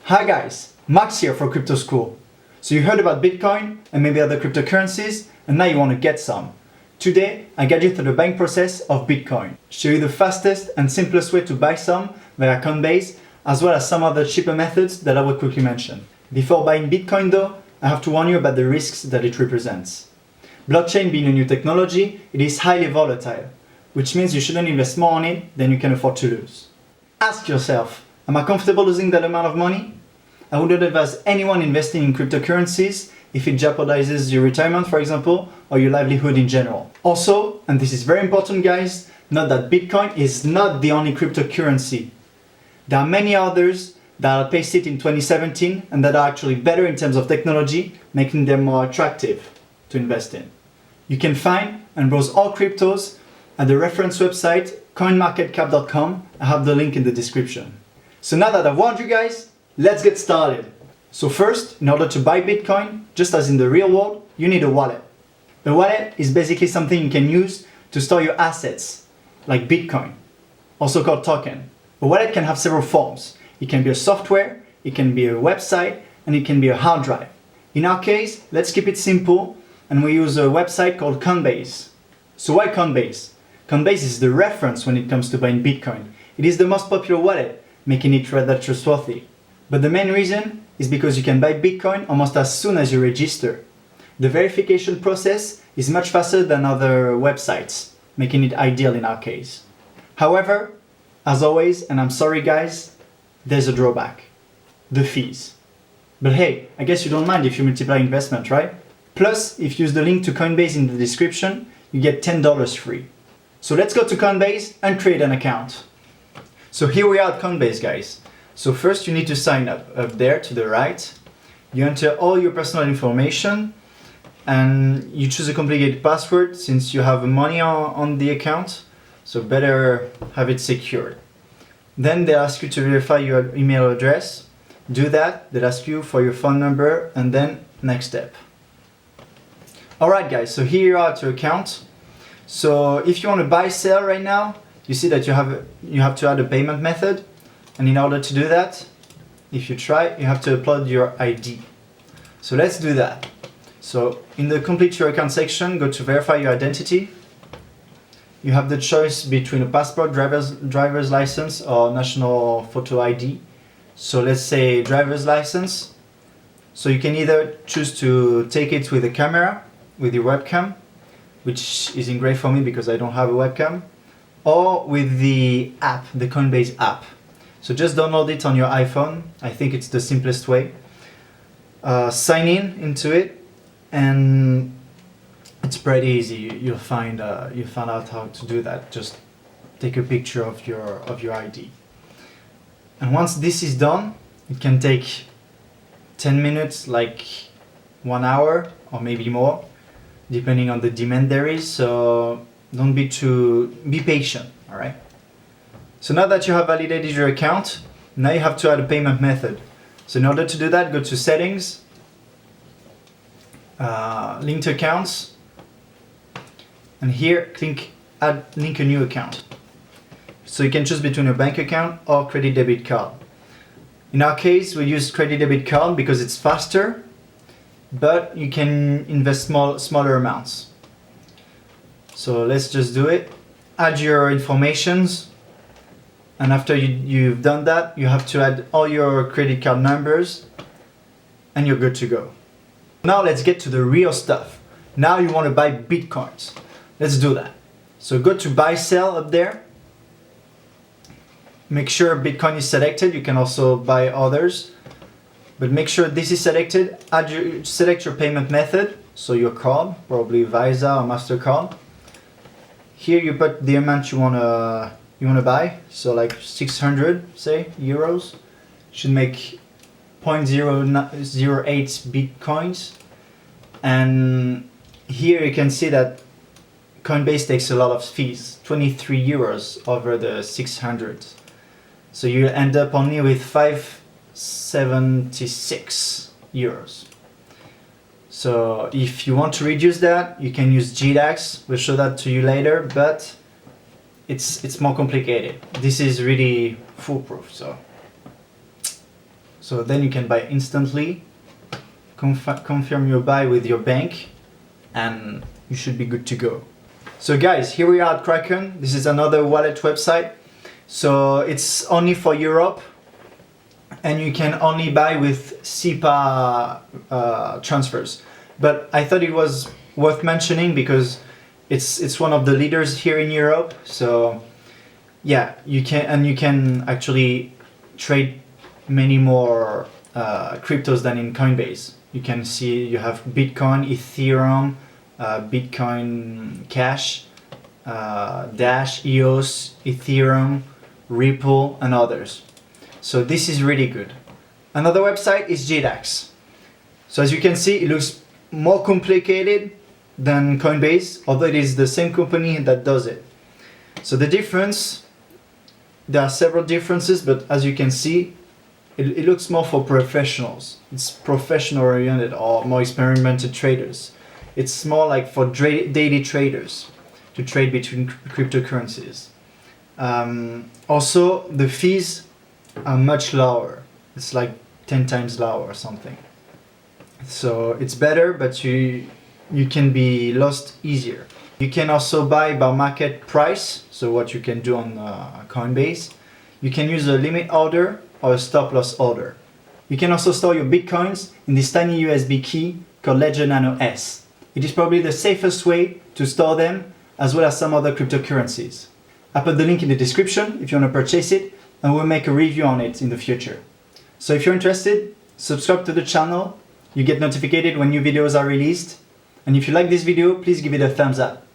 Hi guys, Max here for Crypto School. So you heard about Bitcoin and maybe other cryptocurrencies and now you want to get some. Today I guide you through the buying process of Bitcoin, show you the fastest and simplest way to buy some via Coinbase, as well as some other cheaper methods that I will quickly mention. Before buying Bitcoin though, I have to warn you about the risks that it represents. Blockchain being a new technology, it is highly volatile, which means you shouldn't invest more on it than you can afford to lose. Ask yourself, am I comfortable losing that amount of money? I wouldn't advise anyone investing in cryptocurrencies if it jeopardizes your retirement, for example, or your livelihood in general. Also, and this is very important guys, note that Bitcoin is not the only cryptocurrency. There are many others that are pasted in 2017 and that are actually better in terms of technology, making them more attractive to invest in. You can find and browse all cryptos at the reference website coinmarketcap.com. I have the link in the description. So now that I've warned you guys, let's get started. So first, in order to buy Bitcoin, just as in the real world, you need a wallet. A wallet is basically something you can use to store your assets, like Bitcoin, also called token. A wallet can have several forms. It can be a software, it can be a website, and it can be a hard drive. In our case, let's keep it simple, and we use a website called Coinbase. So why Coinbase? Coinbase is the reference when it comes to buying Bitcoin. It is the most popular wallet, making it rather trustworthy. But the main reason is because you can buy Bitcoin almost as soon as you register. The verification process is much faster than other websites, making it ideal in our case. However, as always, and I'm sorry guys, there's a drawback. The fees. But hey, I guess you don't mind if you multiply investment, right? Plus, if you use the link to Coinbase in the description, you get $10 free. So let's go to Coinbase and create an account. So here we are at Coinbase guys. So first you need to sign up there to the right. You enter all your personal information and you choose a complicated password since you have money on the account. So better have it secured. Then they ask you to verify your email address. Do that. They ask you for your phone number and then next step. Alright guys, so here you are at your account. So if you want to buy sell right now, you see that you have to add a payment method. And in order to do that, if you try, you have to upload your ID. So let's do that. So in the complete your account section, go to verify your identity. You have the choice between a passport, driver's license or national photo ID. So let's say driver's license. So you can either choose to take it with a camera, with your webcam, which isn't great for me because I don't have a webcam, or with the app, the Coinbase app. So just download it on your iPhone. I think it's the simplest way. Sign in into it, and it's pretty easy. You'll find out how to do that. Just take a picture of your ID. And once this is done, it can take 10 minutes, like 1 hour, or maybe more, depending on the demand there is. So don't be patient. All right. So now that you have validated your account, now you have to add a payment method. So in order to do that, go to settings, linked accounts, and here click add link a new account. So you can choose between a bank account or credit debit card. In our case, we use credit debit card because it's faster, but you can invest smaller amounts. So let's just do it. Add your informations. And after you've done that, you have to add all your credit card numbers and you're good to go. Now let's get to the real stuff. Now you want to buy Bitcoins. Let's do that. So go to buy sell up there. Make sure Bitcoin is selected. You can also buy others, but make sure this is selected. Select your payment method. So your card, probably Visa or MasterCard. Here you put the amount you want to buy, so like 600, say, euros, should make 0.008 Bitcoins. And here you can see that Coinbase takes a lot of fees, 23 euros over the 600. So you end up only with 576 euros. So if you want to reduce that, you can use GDAX. We'll show that to you later, but it's more complicated. This is really foolproof. So So then you can buy instantly, confirm your buy with your bank, and you should be good to go. So guys, here we are at Kraken. This is another wallet website. So it's only for Europe, and you can only buy with SEPA transfers. But I thought it was worth mentioning because it's one of the leaders here in Europe. So yeah, you can actually trade many more cryptos than in Coinbase. You can see you have Bitcoin, Ethereum, Bitcoin Cash, Dash, EOS, Ethereum, Ripple, and others. So this is really good. Another website is GDAX. So as you can see, it looks more complicated than Coinbase, although it is the same company that does it. So the difference, there are several differences, but as you can see, it looks more for professionals. It's professional oriented or more experimented traders. It's more like for daily traders to trade between cryptocurrencies. Also, the fees are much lower. It's like 10 times lower or something. So it's better, but you can be lost easier. You can also buy by market price, so what you can do on Coinbase. You can use a limit order or a stop loss order. You can also store your Bitcoins in this tiny USB key called Ledger Nano S. It is probably the safest way to store them, as well as some other cryptocurrencies. I put the link in the description if you want to purchase it, and we'll make a review on it in the future. So if you're interested, subscribe to the channel. You get notified when new videos are released. And if you like this video, please give it a thumbs up.